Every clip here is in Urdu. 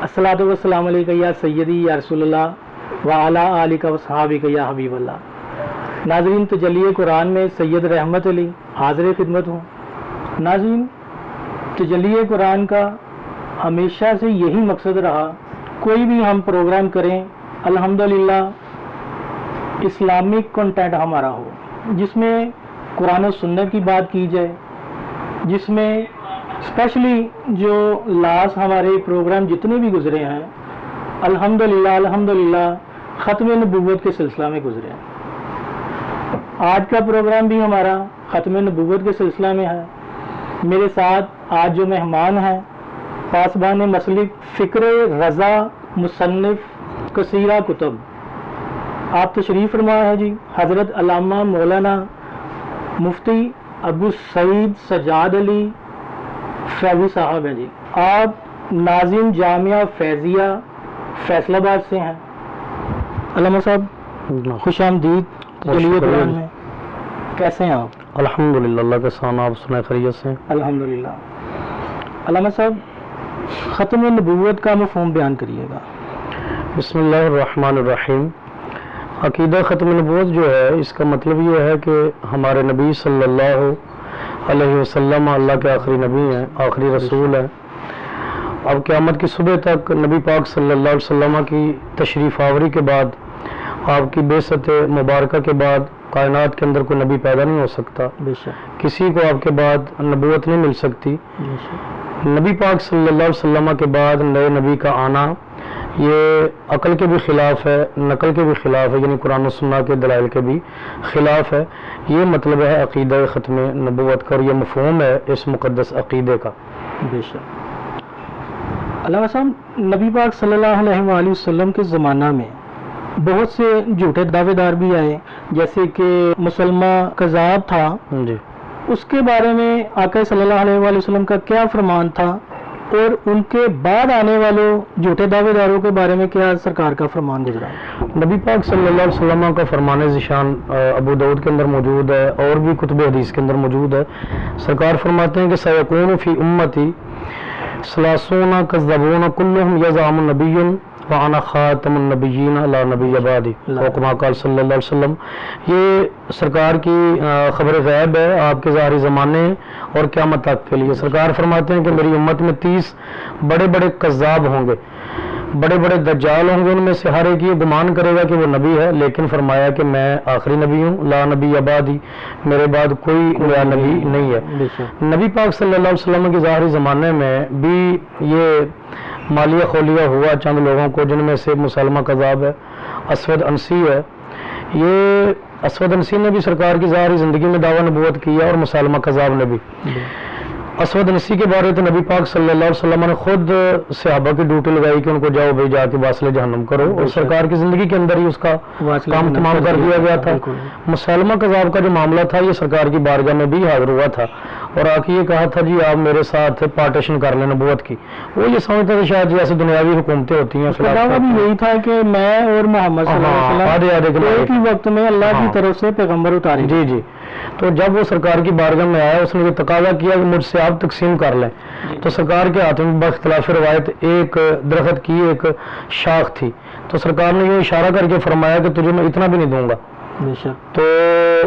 الصلاۃ والسلام علیکہ یا سیدی یا رسول اللہ وعلی آلک و صحابک یا حبیب اللہ۔ ناظرین، تجلی قرآن میں سید رحمت علی حاضر خدمت ہوں۔ ناظرین، تجلی قرآن کا ہمیشہ سے یہی مقصد رہا، کوئی بھی ہم پروگرام کریں الحمدللہ اسلامک کنٹینٹ ہمارا ہو، جس میں قرآن و سنت کی بات کی جائے، جس میں اسپیشلی جو لاسٹ ہمارے پروگرام جتنے بھی گزرے ہیں الحمدللہ ختم نبوت کے سلسلہ میں گزرے ہیں۔ آج کا پروگرام بھی ہمارا ختم نبوت کے سلسلہ میں ہے۔ میرے ساتھ آج جو مہمان ہیں پاسبان مسلک فکر رضا مصنف کثیرہ کتب، آپ تشریف فرما ہے جی حضرت علامہ مولانا مفتی ابو سعید سجاد علی فیضی صاحب ہیں جی۔ آپ ناظم جامعہ فیضیہ فیصل آباد سے ہیں۔ علامہ صاحب خوش آمدید تجلی قرآن میں، کیسے ہیں آپ؟ الحمدللہ، اللہ کا سلام، آپ سنائیں خیریت سے؟ الحمدللہ۔ علامہ صاحب ختم نبوت کا مفہوم بیان کریے گا۔ بسم اللہ الرحمن الرحیم۔ عقیدہ ختم نبوت جو ہے، اس کا مطلب یہ ہے کہ ہمارے نبی صلی اللہ علیہ وسلم اللہ کے آخری نبی ہیں، آخری رسول ہیں۔ اب قیامت کی صبح تک نبی پاک صلی اللہ علیہ وسلم کی تشریف آوری کے بعد، آپ کی بعثت مبارکہ کے بعد کائنات کے اندر کوئی نبی پیدا نہیں ہو سکتا، کسی کو آپ کے بعد نبوت نہیں مل سکتی۔ نبی پاک صلی اللہ علیہ وسلم کے بعد نئے نبی کا آنا یہ عقل کے بھی خلاف ہے، نقل کے بھی خلاف ہے، یعنی قرآن و سنت کے دلائل کے بھی خلاف ہے۔ یہ مطلب ہے عقیدہ ختم نبوت کا، اور یہ مفہوم ہے اس مقدس عقیدے کا۔ بے شک۔ علامہ صاحب نبی پاک صلی اللہ علیہ وآلہ وسلم کے زمانہ میں بہت سے جھوٹے دعوے دار بھی آئے، جیسے کہ مسلمہ کذاب تھا جی، اس کے بارے میں آقا صلی اللہ علیہ وآلہ وسلم کا کیا فرمان تھا، اور ان کے بعد آنے والوں جھوٹے دعوے داروں کے بارے میں کیا سرکار کا فرمان گزرا؟ نبی پاک صلی اللہ علیہ وسلم کا فرمان ذیشان ابو داؤد کے اندر موجود ہے، اور بھی کتب حدیث کے اندر موجود ہے۔ سرکار فرماتے ہیں کہ سیکون فی امتی ثلاثون کذبون کلہم یزعم نبی وانا خاتم النبیین لا نبی بعدی، کما قال صلی اللہ علیہ وسلم۔ یہ سرکار کی خبر غیب ہے آپ کے ظاہری زمانے اور قیامت تک کے لیے۔ سرکار فرماتے ہیں کہ میری امت میں 30 بڑے بڑے کذاب ہوں گے، بڑے بڑے دجال ہوں گے، ان میں سے ہر ایک یہ گمان کرے گا کہ وہ نبی ہے، لیکن فرمایا کہ میں آخری نبی ہوں، لا نبی بعدی، میرے بعد کوئی نیا نبی نہیں ہے۔ نبی پاک صلی اللہ علیہ وسلم کے ظاہری زمانے میں بھی یہ مالیہ خولیہ ہوا چند لوگوں کو، جن میں سے مسلمہ کذاب ہے، اسود انسی ہے۔ یہ اسود انسی نے بھی سرکار کی ظاہری زندگی میں دعویٰ نبوت کیا، اور مسلمہ کذاب نے بھی۔ اسود انسی کے بارے تو نبی پاک صلی اللہ علیہ وسلم نے خود صحابہ کی ڈیوٹی لگائی کہ ان کو جاؤ بھائی جا کے واصل جہنم کرو، اور سرکار کی زندگی کے اندر ہی اس کا کام تمام کر دیا گیا تھا۔ مسلمہ کذاب کا جو معاملہ تھا یہ سرکار کی بارگاہ میں بھی حاضر ہوا تھا، اور آ کے یہ کہا تھا جی آپ میرے ساتھ پارٹیشن کر لیں نبوت کی۔ وہ یہ سمجھتا تھا شاید جیسے دنیاوی حکومتیں ہوتی ہیں، دعویٰ بھی یہی تھا کہ میں اور محمد صلی اللہ علیہ وسلم ایک ہی وقت میں اللہ کی طرف سے پیغمبر اتارے۔ جی جی۔ تو جب وہ سرکار کی بارگاہ میں آیا، اس نے یہ تقاضا کیا کہ مجھ سے آپ تقسیم کر لیں، تو سرکار کے ہاتھ میں باختلاف روایت ایک درخت کی ایک شاخ تھی، تو سرکار نے یہ اشارہ کر کے فرمایا کہ تجھے میں اتنا بھی نہیں دوں گا۔ تو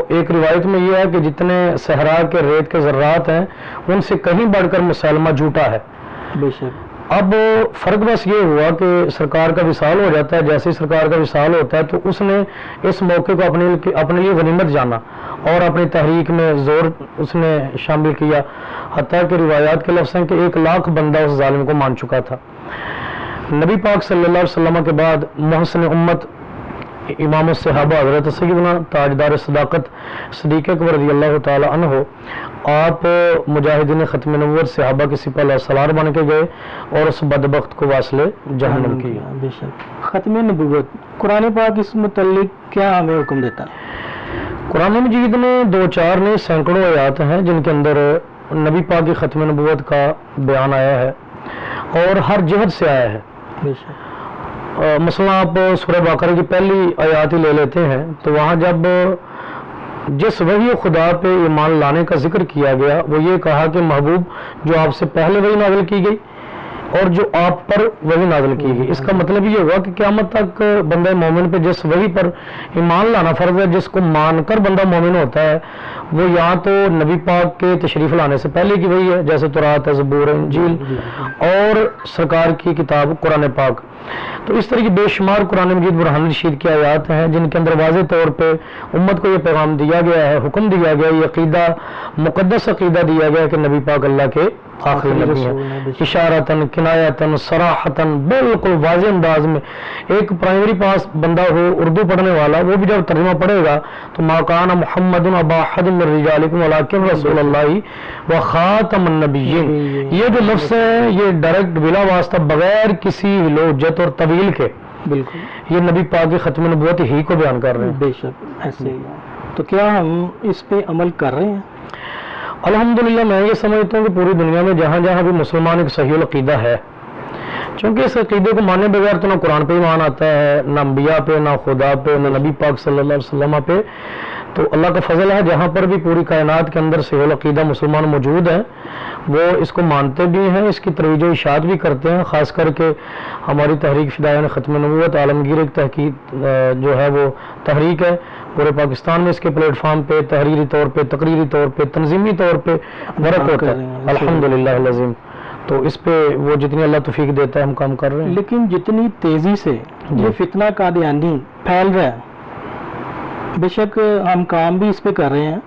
ایک روایت میں یہ ہے کہ جتنے صحرا کے ریت کے ذرات ہیں ان سے کہیں بڑھ کر مسلمہ جھوٹا ہے۔ اب فرق بس یہ ہوا کہ سرکار کا وصال ہو جاتا ہے، جیسے ہی سرکار کا وصال ہوتا ہے تو اس نے اس موقع کو اپنے لیے غنیمت جانا، اور اپنی تحریک میں زور اس نے شامل کیا، حتیٰ کہ روایات کے لفظ ہیں کہ 1,00,000 بندہ اس ظالم کو مان چکا تھا۔ نبی پاک صلی اللہ علیہ وسلم کے بعد محسن امت امام الصحابہ حضرت سیدنا تاجدار صداقت صدیق اکبر رضی اللہ تعالی عنہ، آپ مجاہدین ختم نبوت صحابہ کے سپہ سالار بن کے گئے اور اس بدبخت کو واصل جہنم کیا۔ بے شک۔ ختم نبوت قرآن پاک اس متعلق کیا ہمیں حکم دیتا ہے؟ قرآن مجید میں 2-4 نہیں سینکڑوں آیات ہیں جن کے اندر نبی پاک کی ختم نبوت کا بیان آیا ہے، اور ہر جہت سے آیا ہے۔ بے شک۔ مثلا آپ سورہ بقرہ کی پہلی آیات ہی لے لیتے ہیں تو وہاں جب جس وحی خدا پہ ایمان لانے کا ذکر کیا گیا، وہ یہ کہا کہ محبوب جو آپ سے پہلے وحی نازل کی گئی اور جو آپ پر وہی نازل کی گئی. اس کا مطلب یہ ہوا کہ قیامت تک بندہ مومن پہ جس وحی پر ایمان لانا فرض ہے، جس کو مان کر بندہ مومن ہوتا ہے، وہ یہاں تو نبی پاک کے تشریف لانے سے پہلے کی وہی ہے، جیسے تورات، زبور، انجیل اور سرکار کی کتاب قرآن پاک. تو اس طرح کی بے شمار قرآن مجید برہان رشید کی آیات ہیں جن کے اندر واضح طور پہ امت کو یہ پیغام دیا گیا ہے، حکم دیا گیا، یہ عقیدہ، مقدس عقیدہ دیا گیا کہ نبی پاک اللہ کے آخری نبی ہیں. اشارتاً، کنایتاً، صراحتاً، بالکل واضح انداز میں. ایک پرائمری پاس بندہ ہو اردو پڑھنے والا، وہ بھی جب ترجمہ پڑھے گا تو ما کان محمد ابا احد من رجالکم ولکن رسول اللہ وخاتم النبیین. یہ جو لفظ ہے یہ ڈائریکٹ بلا واسطہ بغیر کسی لوجت اور طویل کے بالکل یہ نبی پاک کی ختم نبوت ہی کو بیان کر رہے ہیں. بے شک ایسے ہی ہے. تو کیا ہم اس پہ عمل کر رہے ہیں؟ الحمدللہ میں یہ سمجھتا ہوں کہ پوری دنیا میں جہاں جہاں بھی مسلمان ایک صحیح العقیدہ ہے، چونکہ اس عقیدے کو ماننے بغیر تو نہ قرآن پہ ایمان آتا ہے، نہ انبیاء پہ، نہ خدا پہ، نہ نبی پاک صلی اللہ علیہ وسلم پہ. تو اللہ کا فضل ہے جہاں پر بھی پوری کائنات کے اندر صحیح العقیدہ مسلمان موجود ہیں وہ اس کو مانتے بھی ہیں، اس کی ترویج و اشاعت بھی کرتے ہیں. خاص کر کے ہماری تحریک فدائیان ختم نبوت عالمگیر ایک تحقیق جو ہے وہ تحریک ہے پورے پاکستان میں. اس کے پلیٹ فارم پہ تحریری طور پہ، تقریری طور پہ، تنظیمی طور پہ ورک ہوتا ہے الحمدللہ العظیم. تو اس پہ وہ جتنی اللہ توفیق دیتا ہے ہم کام کر رہے ہیں. لیکن جتنی تیزی سے یہ فتنہ قادیانی پھیل رہا ہے، بے شک ہم کام بھی اس پہ کر رہے ہیں،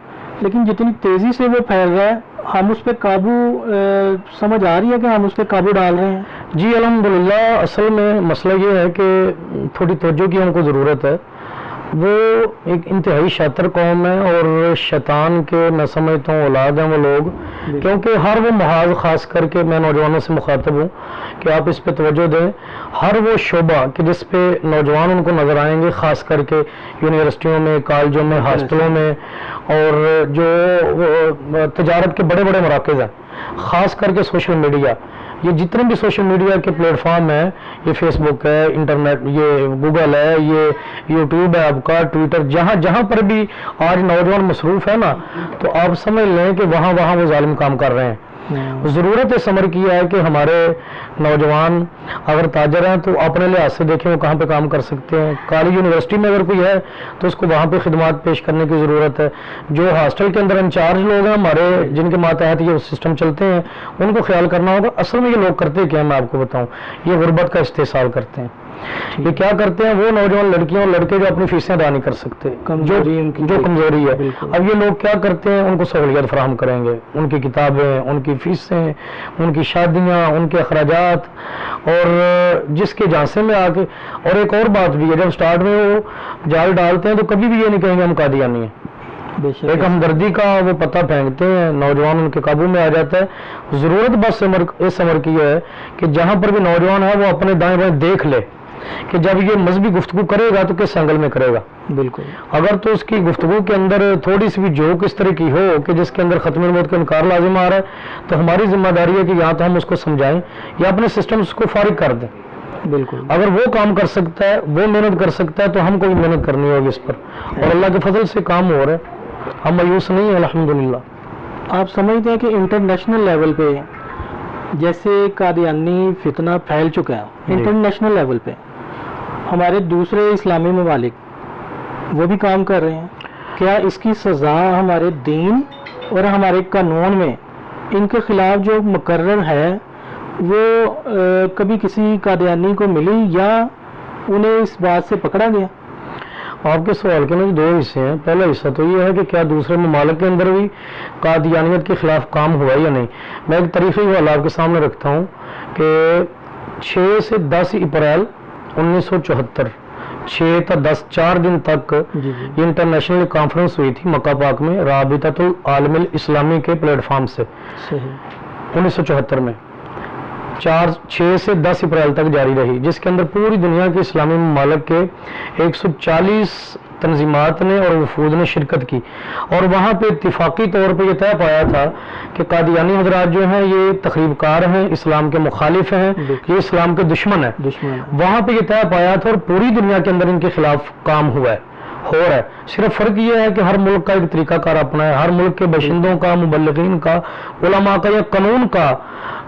لیکن جتنی تیزی سے وہ پھیل رہا ہے ہم اس پہ قابو سمجھ آ رہی ہے کہ ہم اس پہ قابو ڈال رہے ہیں؟ جی الحمدللہ. اصل میں مسئلہ یہ ہے کہ تھوڑی توجہ کی ہم کو ضرورت ہے. وہ ایک انتہائی شاطر قوم ہے اور شیطان کے میں سمجھتا ہوں اولاد ہیں وہ لوگ، کیونکہ ہر وہ محاذ، خاص کر کے میں نوجوانوں سے مخاطب ہوں کہ آپ اس پہ توجہ دیں، ہر وہ شعبہ کہ جس پہ نوجوان ان کو نظر آئیں گے، خاص کر کے یونیورسٹیوں میں، کالجوں میں، ہاسپٹلوں میں، اور جو تجارت کے بڑے بڑے مراکز ہیں، خاص کر کے سوشل میڈیا، یہ جتنے بھی سوشل میڈیا کے پلیٹ فارم ہیں، یہ فیس بک ہے، انٹرنیٹ، یہ گوگل ہے، یہ یوٹیوب ہے آپ کا، ٹویٹر، جہاں جہاں پر بھی آج نوجوان مصروف ہے نا، تو آپ سمجھ لیں کہ وہاں وہاں وہ ظالم کام کر رہے ہیں. ضرورت اس امر کی ہے کہ ہمارے نوجوان اگر تاجر ہیں تو اپنے لحاظ سے دیکھیں وہ کہاں پہ کام کر سکتے ہیں. کالج یونیورسٹی میں اگر کوئی ہے تو اس کو وہاں پہ خدمات پیش کرنے کی ضرورت ہے. جو ہاسٹل کے اندر انچارج لوگ ہیں ہمارے، جن کے ماتحت یہ سسٹم چلتے ہیں، ان کو خیال کرنا ہوگا. اصل میں یہ لوگ کرتے کیا ہیں میں آپ کو بتاؤں، یہ غربت کا استحصال کرتے ہیں. یہ کیا کرتے ہیں، وہ نوجوان لڑکیاں اور لڑکے جو اپنی فیسیں ادا نہیں کر سکتے، جو کمزوری ہے، اب یہ لوگ کیا کرتے ہیں، ان کو سہولیات فراہم کریں گے، ان کی کتابیں، ان کی فیسیں، ان کی شادیاں، ان کے اخراجات، اور جس کے جھانسے میں آ کے. اور ایک اور بات بھی ہے، جب سٹارٹ میں وہ جال ڈالتے ہیں تو کبھی بھی یہ نہیں کہیں گے ہم قادیانی ہیں، ایک ہمدردی کا وہ پتہ پھینکتے ہیں، نوجوان ان کے قابو میں آ جاتا ہے. ضرورت بس اس عمر کی ہے کہ جہاں پر بھی نوجوان ہے وہ اپنے دائیں بائیں دیکھ لے کہ جب یہ مذہبی گفتگو کرے گا تو کس اینگل میں کرے گا. بالکل. اگر تو اس کی گفتگو کے اندر تھوڑی سی بھی جوک اس طرح کی ہو کہ جس کے اندر ختم نبوت کا انکار لازم آ رہا ہے، تو ہماری ذمہ داری ہے کہ یا تو ہم اس کو سمجھائیں یا اپنے سسٹم اس کو فارغ کر دیں. بالکل. اگر وہ کام کر سکتا ہے، وہ محنت کر سکتا ہے، تو ہم کو بھی محنت کرنی ہوگی اس پر، اور اللہ کے فضل سے کام ہو رہا ہے، ہم مایوس نہیں ہیں الحمدللہ. آپ سمجھتے ہیں کہ انٹرنیشنل لیول پہ جیسے قادیانی فتنہ پھیل چکا ہے، انٹرنیشنل لیول پہ ہمارے دوسرے اسلامی ممالک وہ بھی کام کر رہے ہیں، کیا اس کی سزا ہمارے دین اور ہمارے قانون میں ان کے خلاف جو مقرر ہے وہ کبھی کسی قادیانی کو ملی یا انہیں اس بات سے پکڑا گیا؟ آپ کے سوال کے اندر دو حصے ہیں. پہلا حصہ تو یہ ہے کہ کیا دوسرے ممالک کے اندر بھی قادیانیت کے خلاف کام ہوا یا نہیں. میں ایک تاریخی حوالہ آپ کے سامنے رکھتا ہوں کہ 6 سے 10 اپریل 1974، 6 تا 10 4 دن تک یہ انٹرنیشنل کانفرنس ہوئی تھی مکہ پاک میں رابطۃ العالم الاسلامی کے پلیٹ فارم سے. 1974 میں 6 سے 10 اپریل تک جاری رہی، جس کے اندر پوری دنیا کے اسلامی ممالک کے 140 تنظیمات نے اور وفود نے شرکت کی، اور وہاں پہ اتفاقی طور پہ یہ طے پایا تھا کہ قادیانی حضرات جو ہیں یہ تخریب کار ہیں، اسلام کے مخالف ہیں، یہ اسلام کے دشمن ہیں. وہاں پہ یہ طے پایا تھا اور پوری دنیا کے اندر ان کے خلاف کام ہوا ہے، ہو رہا ہے. صرف فرق یہ ہے کہ ہر ملک کا ایک طریقہ کار اپنا ہے، ہر ملک کے باشندوں کا، مبلغین کا، علماء کا یا قانون کا